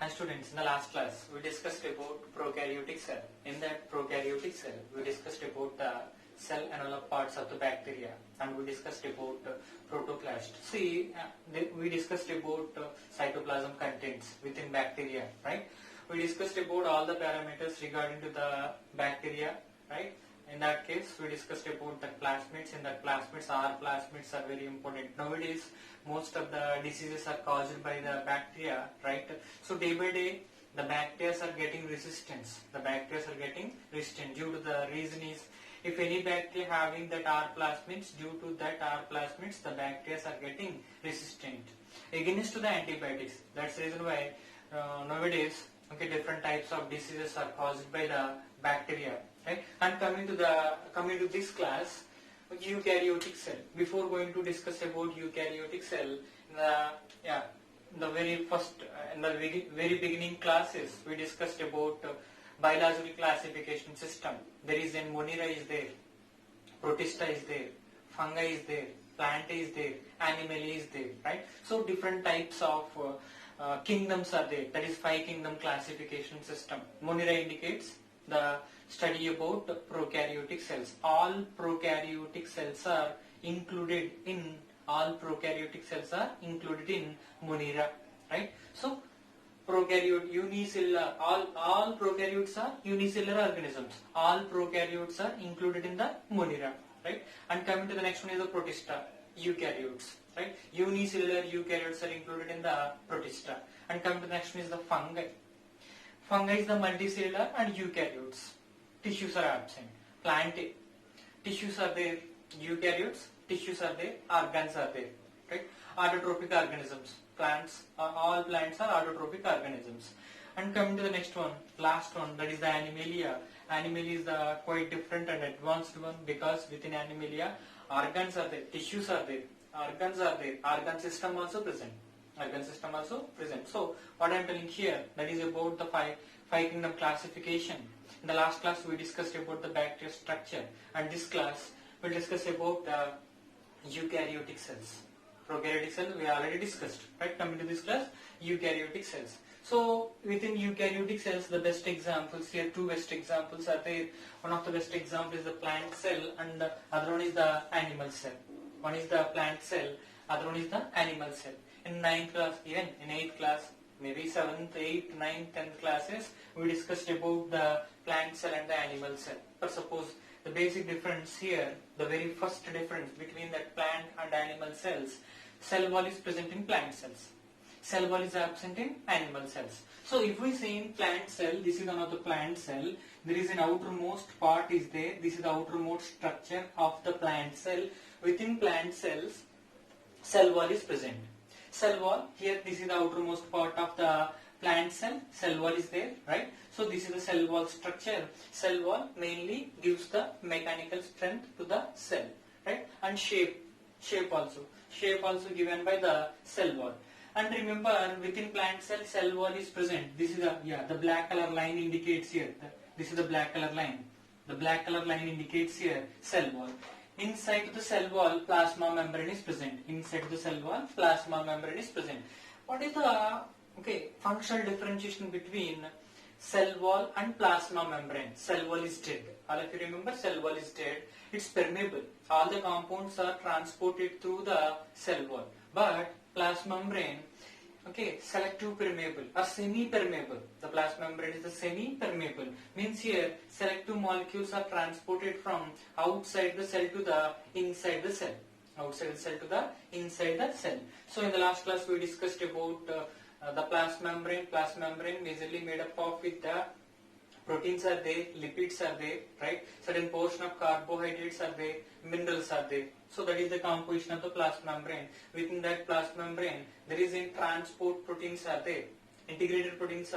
Hi students, in the last class we discussed about prokaryotic cell. In that prokaryotic cell we discussed about the cell envelope parts of the bacteria, and we discussed about protoplast. We discussed about cytoplasm contents within bacteria, right? We discussed about all the parameters regarding to the bacteria, right? In that case, we discussed about the plasmids. In that plasmids, our plasmids are very important. Nowadays, most of the diseases are caused by the bacteria, right? So day by day, the bacteria are getting resistance. The bacteria are getting resistant due to the reason is, if any bacteria having that R plasmids, due to that R plasmids, the bacteria are getting resistant against to the antibiotics. That's the reason why nowadays, different types of diseases are caused by the bacteria. Right? And coming to this class, eukaryotic cell. Before going to discuss about eukaryotic cell, in the very beginning classes, we discussed about biological classification system. There is an Monera is there, Protista is there, fungi is there, plant is there, animalia is there, right? So different types of kingdoms are there. That is 5 kingdom classification system. Monera indicates the study about prokaryotic cells. All prokaryotic cells are included in Monera, right? So prokaryote, unicellular, all prokaryotes are unicellular organisms. All prokaryotes are included in the Monera, right? And coming to the next one is the Protista, eukaryotes, right? Unicellular eukaryotes are included in the Protista. And coming to the next one is the fungi. Fungi is the multicellular and eukaryotes. Tissues are absent. Plant tissues are there, eukaryotes, tissues are there, organs are there, right? Autotrophic organisms. All plants are autotrophic organisms. And coming to the next one, last one, that is the animalia. Animalia is the quite different and advanced one, because within animalia, organs are there, tissues are there, organs are there, organ system also present. So what I am telling here, that is about the five kingdom classification. In the last class we discussed about the bacterial structure, and this class we will discuss about eukaryotic cells. Prokaryotic cells we already discussed, right? Coming to this class, eukaryotic cells. So within eukaryotic cells, the best examples here, 2 best examples are there. One of the best examples is the plant cell, and the other one is the animal cell. One is the plant cell, other one is the animal cell. In 9th class, even in 8th class, maybe 7th, 8th, 9th, 10th classes, we discussed about the plant cell and the animal cell. But suppose the basic difference here, the very first difference between that plant and animal cells, cell wall is present in plant cells. Cell wall is absent in animal cells. So if we say in plant cell, this is one of the plant cell, there is an outermost part is there, this is the outermost structure of the plant cell. Within plant cells, cell wall is present. Cell wall, here this is the outermost part of the plant cell, cell wall is there, right? So this is the cell wall structure. Cell wall mainly gives the mechanical strength to the cell, right? And shape also given by the cell wall. And remember, within plant cell wall is present. This is the black color line indicates here. This is the black color line. The black color line indicates here cell wall. Inside the cell wall, plasma membrane is present. What is the functional differentiation between cell wall and plasma membrane? Cell wall is dead. All of you remember, cell wall is dead. It's permeable. All the compounds are transported through the cell wall. But plasma membrane, selective permeable or semi-permeable. The plasma membrane is the semi-permeable. Means here, selective molecules are transported from outside the cell to the inside the cell. So in the last class we discussed about the plasma membrane. Plasma membrane majorly made up of with the proteins are there, lipids are there, right? Certain portion of carbohydrates are there, minerals are there. So that is the composition of the plasma membrane. Within that plasma membrane, there is in transport proteins are there. Integrated proteins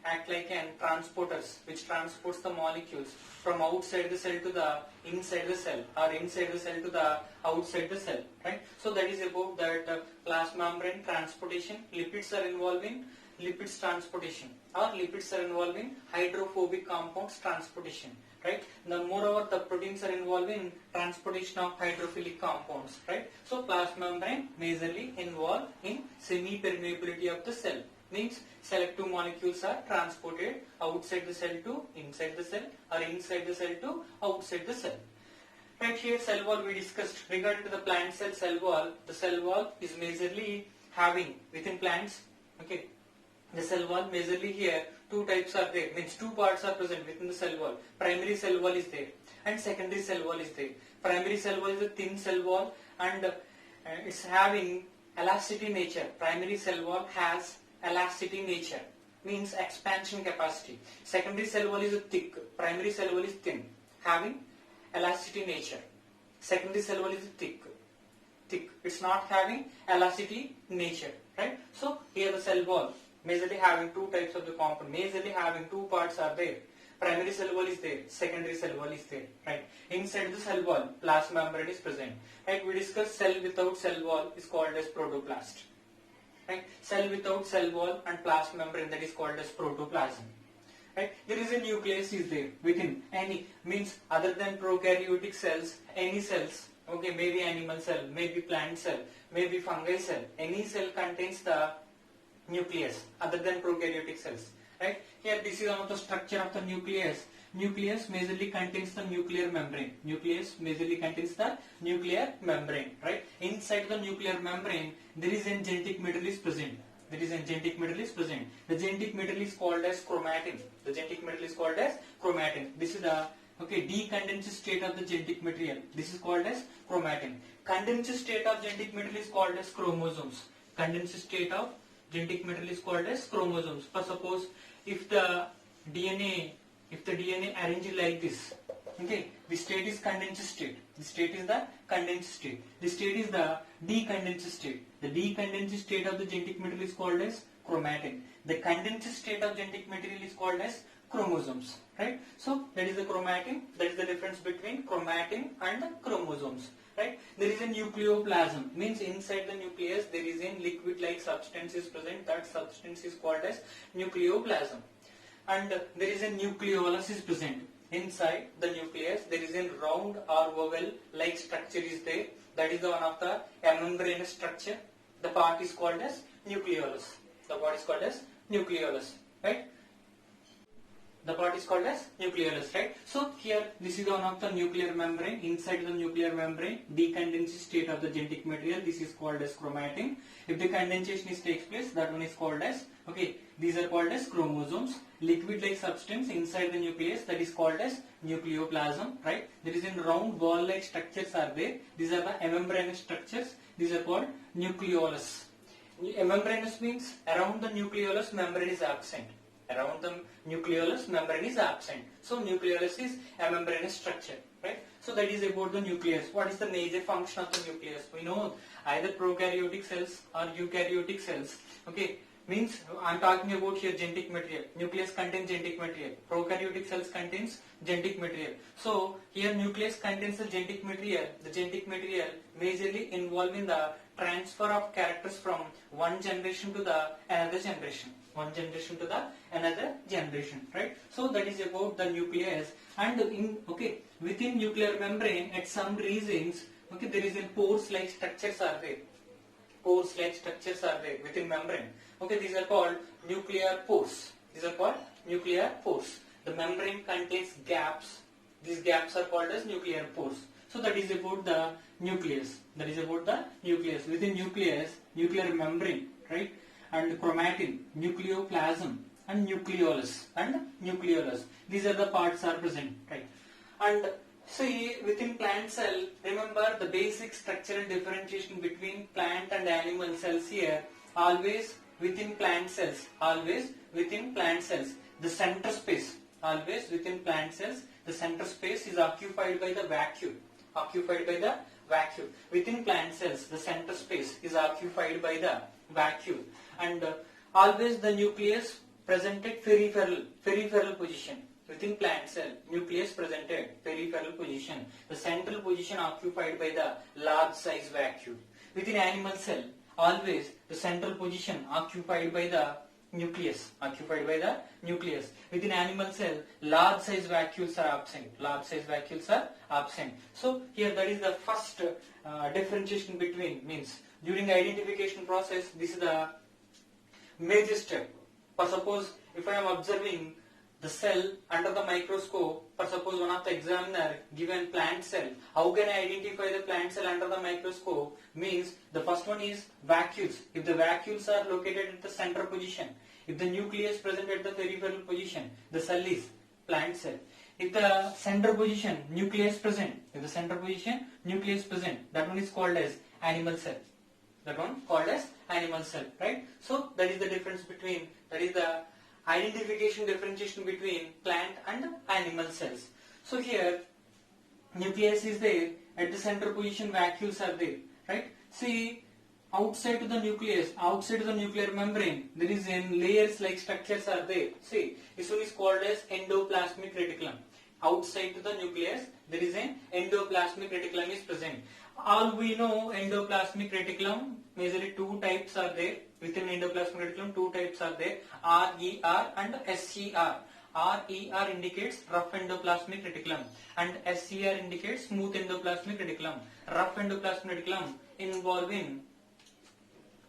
act like an transporters, which transports the molecules from outside the cell to the inside the cell, or inside the cell to the outside the cell, right? So that is about that plasma membrane transportation. Lipids are involving lipids transportation, or lipids are involving hydrophobic compounds transportation, right? Now moreover, the proteins are involving transportation of hydrophilic compounds, right? So plasma membrane majorly involved in semi-permeability of the cell. Means selective molecules are transported outside the cell to inside the cell, or inside the cell to outside the cell. Right, here cell wall we discussed. Regarding to the plant cell wall, the cell wall is majorly having within plants, okay, the cell wall majorly here two types are there, means two parts are present within the cell wall. Primary cell wall is there and secondary cell wall is there. Primary cell wall is a thin cell wall and it's having elasticity nature. Primary cell wall has elasticity nature, means expansion capacity. Secondary cell wall is a thick, primary cell wall is thin, having elasticity nature. Secondary cell wall is thick, it's not having elasticity nature, right? So here the cell wall majorly having two types of the component, majorly having two parts are there. Primary cell wall is there, secondary cell wall is there, right? Inside the cell wall, plasma membrane is present, right? We discussed cell without cell wall is called as protoplast, right? Cell without cell wall and plasma membrane, that is called as protoplasm, right? There is a nucleus is there within any, means other than prokaryotic cells, any cells, okay, maybe animal cell, maybe plant cell, maybe fungi cell, any cell contains the nucleus other than prokaryotic cells, right? Here this is one of the structure of the nucleus. Nucleus majorly contains the nuclear membrane. Nucleus majorly contains the nuclear membrane, right? Inside the nuclear membrane there is a genetic material is present. There is a genetic material is present. The genetic material is called as chromatin. The genetic material is called as chromatin. This is the decondensed state of the genetic material. This is called as chromatin. Condensed state of genetic material is called as chromosomes. Condensed state of genetic material is called as chromosomes. For suppose if the DNA arranged like this, okay, the state is condensed state. The state is the condensed state. The state is the decondensed state. The decondensed state of the genetic material is called as chromatin. The condensed state of genetic material is called as chromosomes, right? So that is the chromatin. That is the difference between chromatin and the chromosomes, right? There is a nucleoplasm, means inside the nucleus there is a liquid-like substance is present. That substance is called as nucleoplasm. And there is a nucleolus is present. Inside the nucleus there is a round or oval-like structure is there. That is the one of the membranous structure. The part is called as nucleolus. The part is called as nucleolus, right? The part is called as nucleolus, right? So here this is one of the nuclear membrane. Inside the nuclear membrane, decondensed state of the genetic material, this is called as chromatin. If the condensation takes place, that one is called as, okay, these are called as chromosomes. Liquid-like substance inside the nucleus, that is called as nucleoplasm, right? There is a round ball-like structures are there. These are the membranous structures. These are called nucleolus. Membranous means around the nucleolus membrane is absent. Around the nucleolus membrane is absent. So nucleolus is a membranous structure, right? So that is about the nucleus. What is the major function of the nucleus? We know either prokaryotic cells or eukaryotic cells. Okay, means I am talking about here genetic material. Nucleus contains genetic material. Prokaryotic cells contains genetic material. So here nucleus contains the genetic material. The genetic material majorly involved in the transfer of characters from one generation to the another generation. One generation to the another generation, right? So that is about the nucleus. And within nuclear membrane, at some regions, okay, there is a pores-like structures are there. Pores-like structures are there within membrane. Okay, these are called nuclear pores. These are called nuclear pores. The membrane contains gaps. These gaps are called as nuclear pores. So that is about the nucleus. That is about the nucleus. Within nucleus, nuclear membrane, right? And chromatin, nucleoplasm, and nucleolus, These are the parts are present, right? And see, within plant cell, remember the basic structural differentiation between plant and animal cells here. Always within plant cells, the center space, the center space is occupied by the vacuole. Within plant cells, the center space is occupied by the vacuole. And always the nucleus presented peripheral position. Within plant cell, nucleus presented peripheral position. The central position occupied by the large size vacuole. Within animal cell, always the central position occupied by the nucleus. Within animal cell, large size vacuoles are absent. So here that is the first differentiation between, means during identification process, this is the major step. For suppose if I am observing the cell under the microscope, for suppose one of the examiner given plant cell, how can I identify the plant cell under the microscope? Means the first one is vacuoles. If the vacuoles are located at the center position, if the nucleus present at the peripheral position, the cell is plant cell. If the center position nucleus present, if the center position nucleus present, that one is called as animal cell. That one called as animal cell, right? So that is the difference between, that is the identification differentiation between plant and animal cells. So here nucleus is there, at the center position vacuoles are there, right? See, outside to the nucleus, outside to the nuclear membrane, there is in layers like structures are there. See, this one is called as endoplasmic reticulum. Outside to the nucleus, there is an endoplasmic reticulum is present. All we know endoplasmic reticulum, majorly two types are there. Within endoplasmic reticulum, two types are there, RER and SCR. RER indicates rough endoplasmic reticulum and SCR indicates smooth endoplasmic reticulum. Rough endoplasmic reticulum involving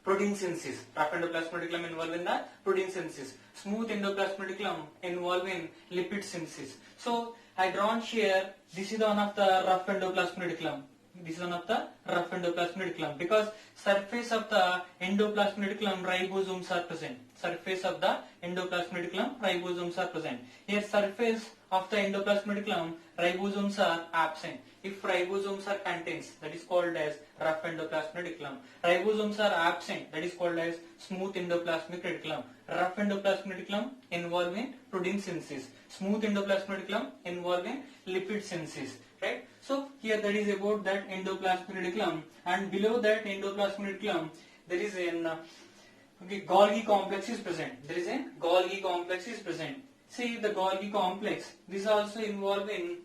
protein synthesis. Rough endoplasmic reticulum involving the protein synthesis. Smooth endoplasmic reticulum involving lipid synthesis. So I drawn here, this is one of the rough endoplasmic reticulum. This is one of the rough endoplasmic reticulum because surface of the endoplasmic reticulum ribosomes are present. Surface of the endoplasmic reticulum ribosomes are present. Here surface of the endoplasmic reticulum ribosomes are absent. If ribosomes are contains, that is called as rough endoplasmic reticulum. Ribosomes are absent, that is called as smooth endoplasmic reticulum. Rough endoplasmic reticulum involving protein synthesis. Smooth endoplasmic reticulum involving lipid synthesis. Right? So here that is about that endoplasmic reticulum, and below that endoplasmic reticulum there is an Golgi complex is present. There is a Golgi complex is present. See the Golgi complex. This also involved in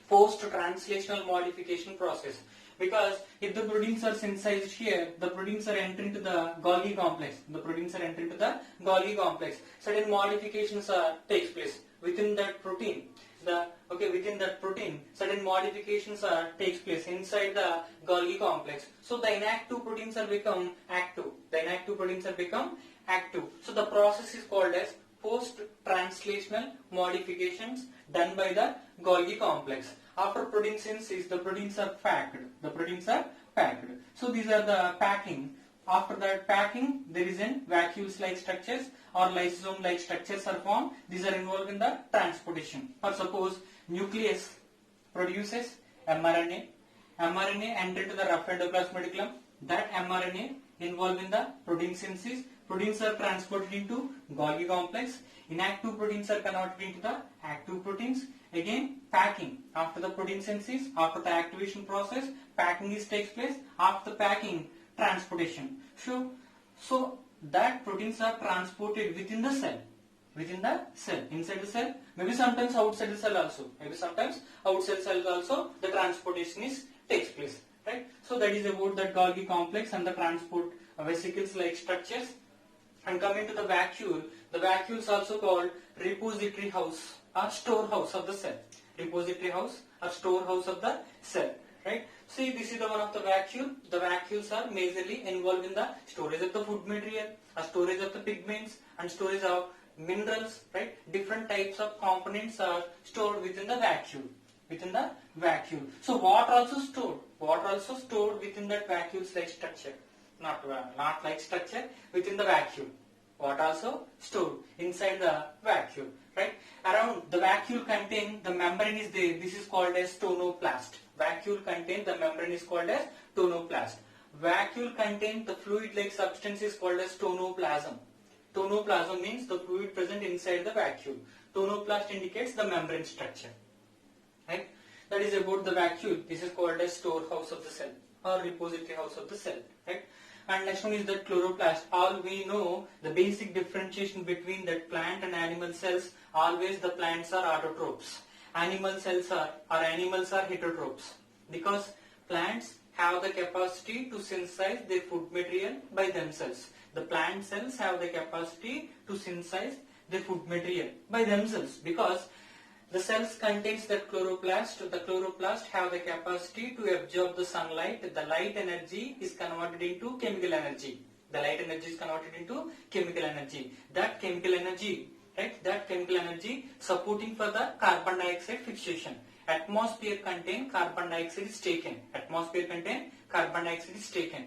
post-translational modification process, because if the proteins are synthesized here, the proteins are entering to the Golgi complex. The proteins are entering to the Golgi complex. Certain modifications takes place within that protein. Within that protein, certain modifications takes place inside the Golgi complex. So the inactive proteins are become active. The inactive proteins are become active. So the process is called as post-translational modifications done by the Golgi complex. After protein synthesis, the proteins are packed. The proteins are packed. So these are the packing. After that packing, there is in vacuoles-like structures or lysosome-like structures are formed. These are involved in the transportation. For suppose nucleus produces mRNA. mRNA enter to the rough endoplasmic reticulum. That mRNA involved in the protein synthesis. Proteins are transported into Golgi complex. Inactive proteins are converted into the active proteins. Again packing. After the protein synthesis, after the activation process, packing takes place. After packing, transportation. So that proteins are transported within the cell. Within the cell, inside the cell, maybe sometimes outside the cell also. Maybe sometimes outside cells also the transportation takes place. Right? So that is about that Golgi complex and the transport vesicles like structures. And coming to the vacuole, the vacuole is also called repository house or storehouse of the cell. Repository house or storehouse of the cell. Right? See, this is the one of the vacuole. The vacuoles are majorly involved in the storage of the food material, storage of the pigments, and storage of minerals. Right? Different types of components are stored within the vacuole. Within the vacuole. So water also stored. Water also stored within that vacuole-like structure. Not like structure, within the vacuole. Water also stored inside the vacuole. Right? Around the vacuole contain the membrane is there. This is called as tonoplast. Vacuole contain the membrane is called as tonoplast. Vacuole contain the fluid-like substance is called as tonoplasm. Tonoplasm means the fluid present inside the vacuole. Tonoplast indicates the membrane structure. Right? That is about the vacuole. This is called as storehouse of the cell or repository house of the cell. Right? And next one is the chloroplast. All we know the basic differentiation between that plant and animal cells. Always the plants are autotrophs. Animal cells are heterotrophs, because plants have the capacity to synthesize their food material by themselves. The plant cells have the capacity to synthesize their food material by themselves, because the cells contains that chloroplast. The chloroplast have the capacity to absorb the sunlight. The light energy is converted into chemical energy. The light energy is converted into chemical energy. That chemical energy, right? That chemical energy supporting for the carbon dioxide fixation. Atmosphere contain carbon dioxide is taken. Atmosphere contain carbon dioxide is taken.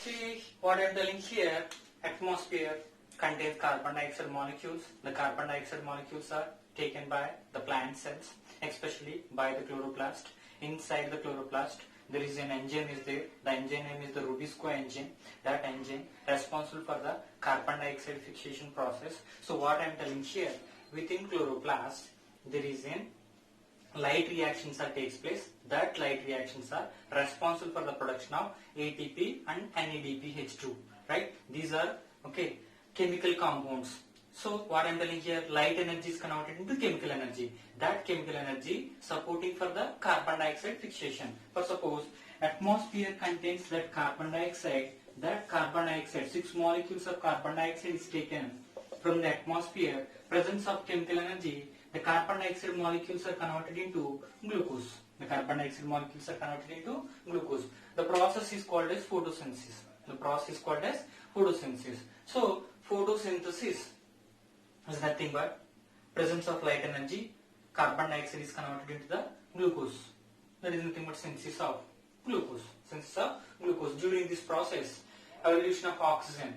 See what I am telling here. Atmosphere contains carbon dioxide molecules. The carbon dioxide molecules are taken by the plant cells, especially by the chloroplast. Inside the chloroplast, there is an enzyme is there. The enzyme name is the Rubisco enzyme. That enzyme responsible for the carbon dioxide fixation process. So what I am telling here, within chloroplast, there is an light reactions that takes place. That light reactions are responsible for the production of ATP and NADPH2. Right? These are chemical compounds. So what I am telling here, light energy is converted into chemical energy. That chemical energy supporting for the carbon dioxide fixation. For suppose atmosphere contains that carbon dioxide. That carbon dioxide, 6 molecules of carbon dioxide is taken from the atmosphere. Presence of chemical energy. The carbon dioxide molecules are converted into glucose. The carbon dioxide molecules are converted into glucose. The process is called as photosynthesis. The process is called as photosynthesis. So photosynthesis is nothing but presence of light energy. Carbon dioxide is converted into the glucose. That is nothing but synthesis of glucose. Synthesis of glucose. During this process, evolution of oxygen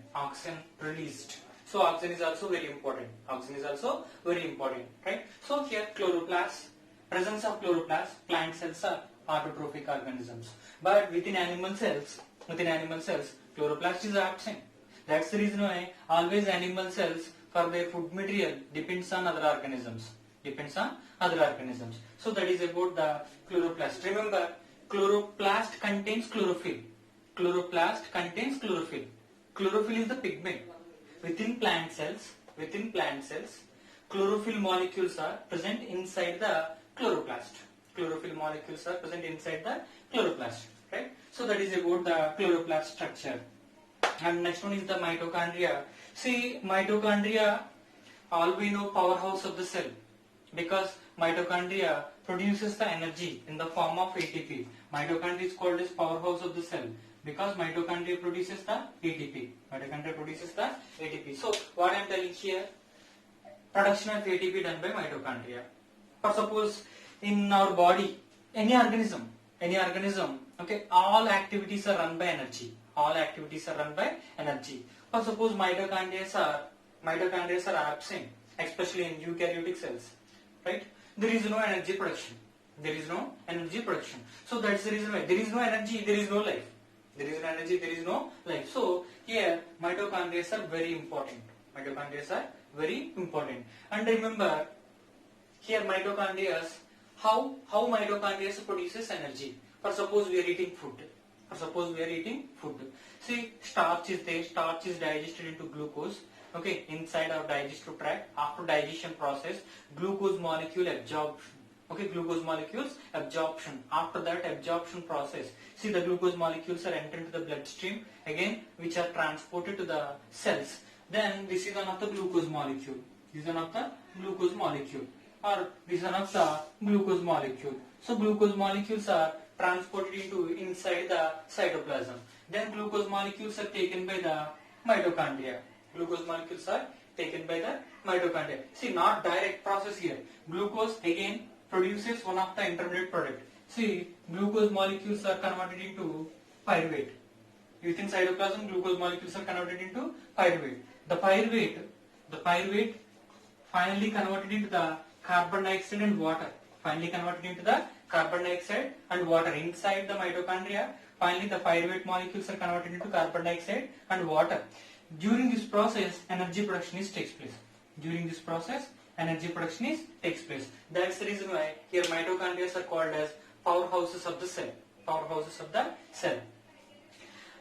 released. So oxygen is also very important. Oxygen is also very important, right? So here chloroplast, presence of chloroplast, plant cells are autotrophic organisms. But within animal cells, chloroplast is absent. That's the reason why always animal cells for their food material depends on other organisms. So that is about the chloroplast. Remember, chloroplast contains chlorophyll. Chlorophyll is the pigment. Within plant cells, chlorophyll molecules are present inside the chloroplast. Right? So that is about the chloroplast structure. And next one is the mitochondria. See, mitochondria, all we know, powerhouse of the cell, because mitochondria produces the energy in the form of ATP. Mitochondria is called as powerhouse of the cell because mitochondria produces the ATP. So what I am telling here, production of ATP done by mitochondria. For suppose in our body, any organism, all activities are run by energy. For suppose mitochondria are absent, especially in eukaryotic cells, right? There is no energy production. So that's the reason why there is no energy, there is no life. So here mitochondria are very important. And remember here mitochondria, how mitochondria produces energy. For suppose we are eating food. See, starch is there. Starch is digested into glucose. Inside our digestive tract. After digestion process, glucose molecule absorption. Glucose molecules absorption. After that absorption process, see the glucose molecules are entered into the bloodstream again, which are transported to the cells. Then this is one of the glucose molecule. So glucose molecules are transported into inside the cytoplasm. Then glucose molecules are taken by the mitochondria. See, not direct process here. Glucose again produces one of the intermediate product. See, glucose molecules are converted into pyruvate. Within cytoplasm, glucose molecules are converted into pyruvate. The pyruvate finally converted into the carbon dioxide and water. Inside the mitochondria. Finally, the pyruvate molecules are converted into carbon dioxide and water. During this process, energy production takes place. That's the reason why here mitochondria are called as powerhouses of the cell.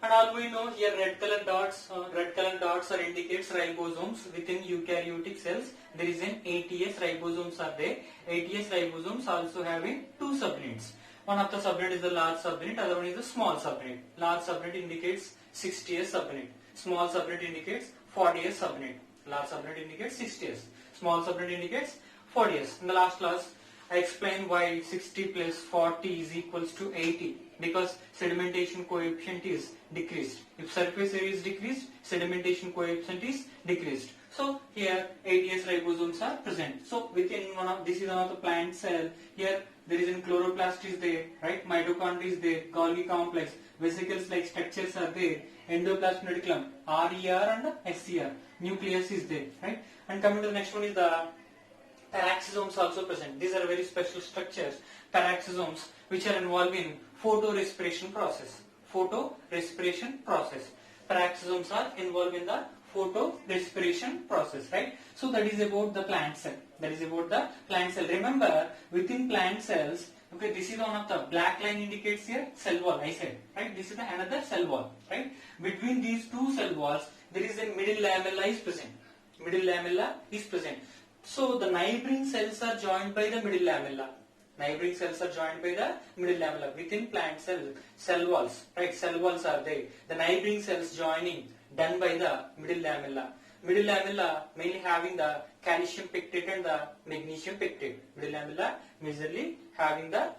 And all we know here red color dots are indicates ribosomes. Within eukaryotic cells there is an 80S ribosomes are there. 80S ribosomes also having two subunits. One of the subunit is the large subunit, other one is the small subunit. Large subunit indicates 60S subunit. Small subunit indicates 40S subunit. Large subunit indicates 60S. Small subunit indicates 40S. In the last class I explained why 60 plus 40 is equals to 80. because sedimentation coefficient is decreased. If surface area is decreased, sedimentation coefficient is decreased. So here 80S ribosomes are present. So within this is one of the plant cell. Here there is a chloroplast is there, right? Mitochondria is there, Golgi complex, vesicles like structures are there, endoplasmic reticulum, RER and SCR, nucleus is there, right? And coming to the next one is the peroxisomes also present. These are very special structures, peroxisomes, which are involved in photorespiration process. Photorespiration process. Peroxisomes are involved in the photorespiration process, right? So that is about the plant cell. That is about the plant cell. Remember, within plant cells, okay, this is one of the black line indicates here cell wall. I said, right? This is another cell wall, right? Between these two cell walls, there is a middle lamella is present. Middle lamella is present. So the neighboring cells are joined by the middle lamella. Neighboring cells are joined by the middle lamella. Within plant cell walls, right? Cell walls are there. The neighboring cells joining done by the middle lamella. Middle lamella mainly having the calcium pectate and the magnesium pectate. Middle lamella majorly having the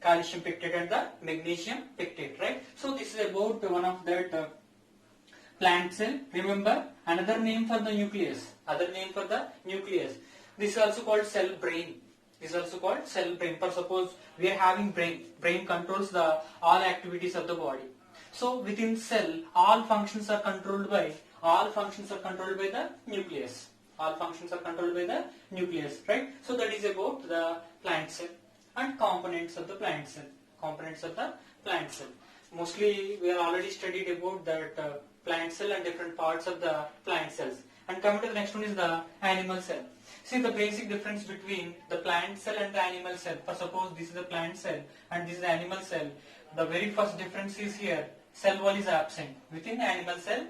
calcium pectate and the magnesium pectate, right? So this is about one of that plant cell. Remember, another name for the nucleus. Other name for the nucleus. This is also called cell brain. This is also called cell brain. For suppose we are having brain. Brain controls the all activities of the body. So within cell, all functions are controlled by the nucleus. All functions are controlled by the nucleus, right? So that is about the plant cell and components of the plant cell. Components of the plant cell. Mostly we are already studied about that plant cell and different parts of the plant cells. And coming to the next one is the animal cell. See the basic difference between the plant cell and the animal cell. For suppose this is the plant cell and this is the animal cell. The very first difference is here, cell wall is absent. Within the animal cell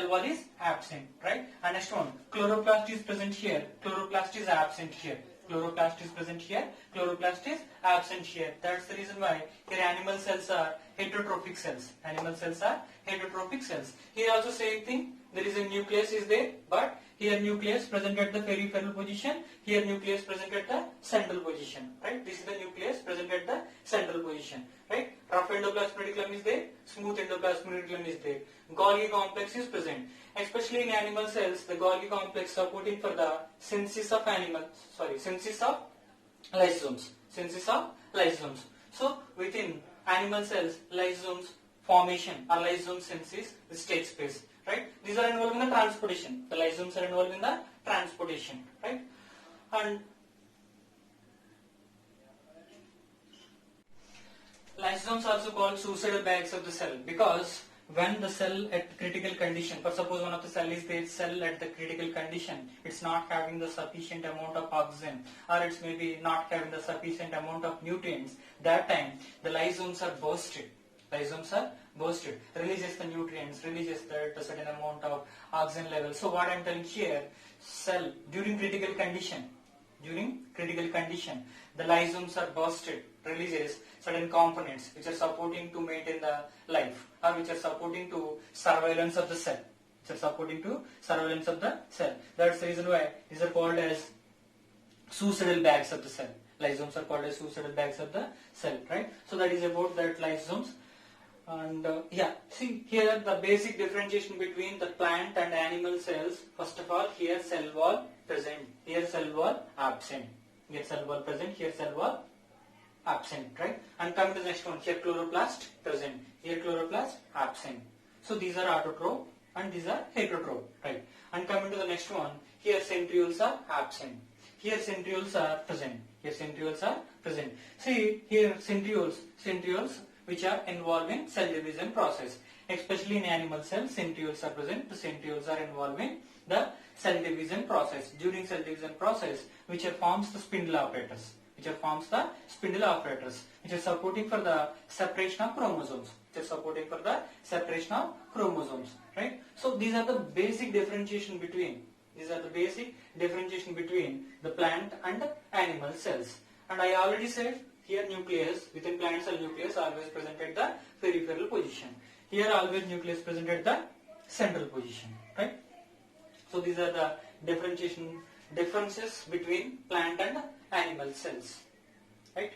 wall is absent, right? And next one, chloroplast is present here, chloroplast is absent here. Chloroplast is present here, chloroplast is absent here. That's the reason why here animal cells are heterotrophic cells. Animal cells are heterotrophic cells. Here also same thing, there is a nucleus is there, but here nucleus present at the peripheral position, here nucleus present at the central position, right? This is the nucleus present at the central position, right? Rough endoplasmic reticulum is there, smooth endoplasmic reticulum is there. Golgi complex is present. Especially in animal cells, the Golgi complex supporting for the synthesis of lysosomes. Synthesis of lysosomes. So within animal cells, lysosomes formation or lysosome synthesis this takes place, right? These are involved in the transportation. The lysosomes are involved in the transportation, right? And lysosomes also called suicidal bags of the cell because when the cell at critical condition, for suppose one of the cell is there, cell at the critical condition, it's not having the sufficient amount of oxygen or it's maybe not having the sufficient amount of nutrients, that time the lysosomes are bursted. Lysosomes are bursted, releases the nutrients, releases the certain amount of oxygen level. So what I am telling here, cell during critical condition, the lysosomes are bursted, releases certain components which are supporting to maintain the life or which are supporting to surveillance of the cell. That's the reason why these are called as suicidal bags of the cell. Lysosomes are called as suicidal bags of the cell, right? So that is about that lysosomes. And see here the basic differentiation between the plant and animal cells. First of all, here cell wall present, here cell wall absent. Here cell wall present, here cell wall absent, right? And come to the next one, here chloroplast present, here chloroplast absent. So these are autotroph and these are heterotroph, right? And coming to the next one, here centrioles are absent, here centrioles are present, here centrioles are present. See here centrioles which are involved in cell division process. Especially in animal cells, centrioles are present. The centrioles are involved in the cell division process. During cell division process, which forms the spindle apparatus, which are supporting for the separation of chromosomes. Right? So these are the basic differentiation between the plant and the animal cells. And I already said here nucleus, within plant cell nucleus always present at the peripheral position. Here always nucleus present at the central position, right? So these are the differentiation differences between plant and animal cells, right?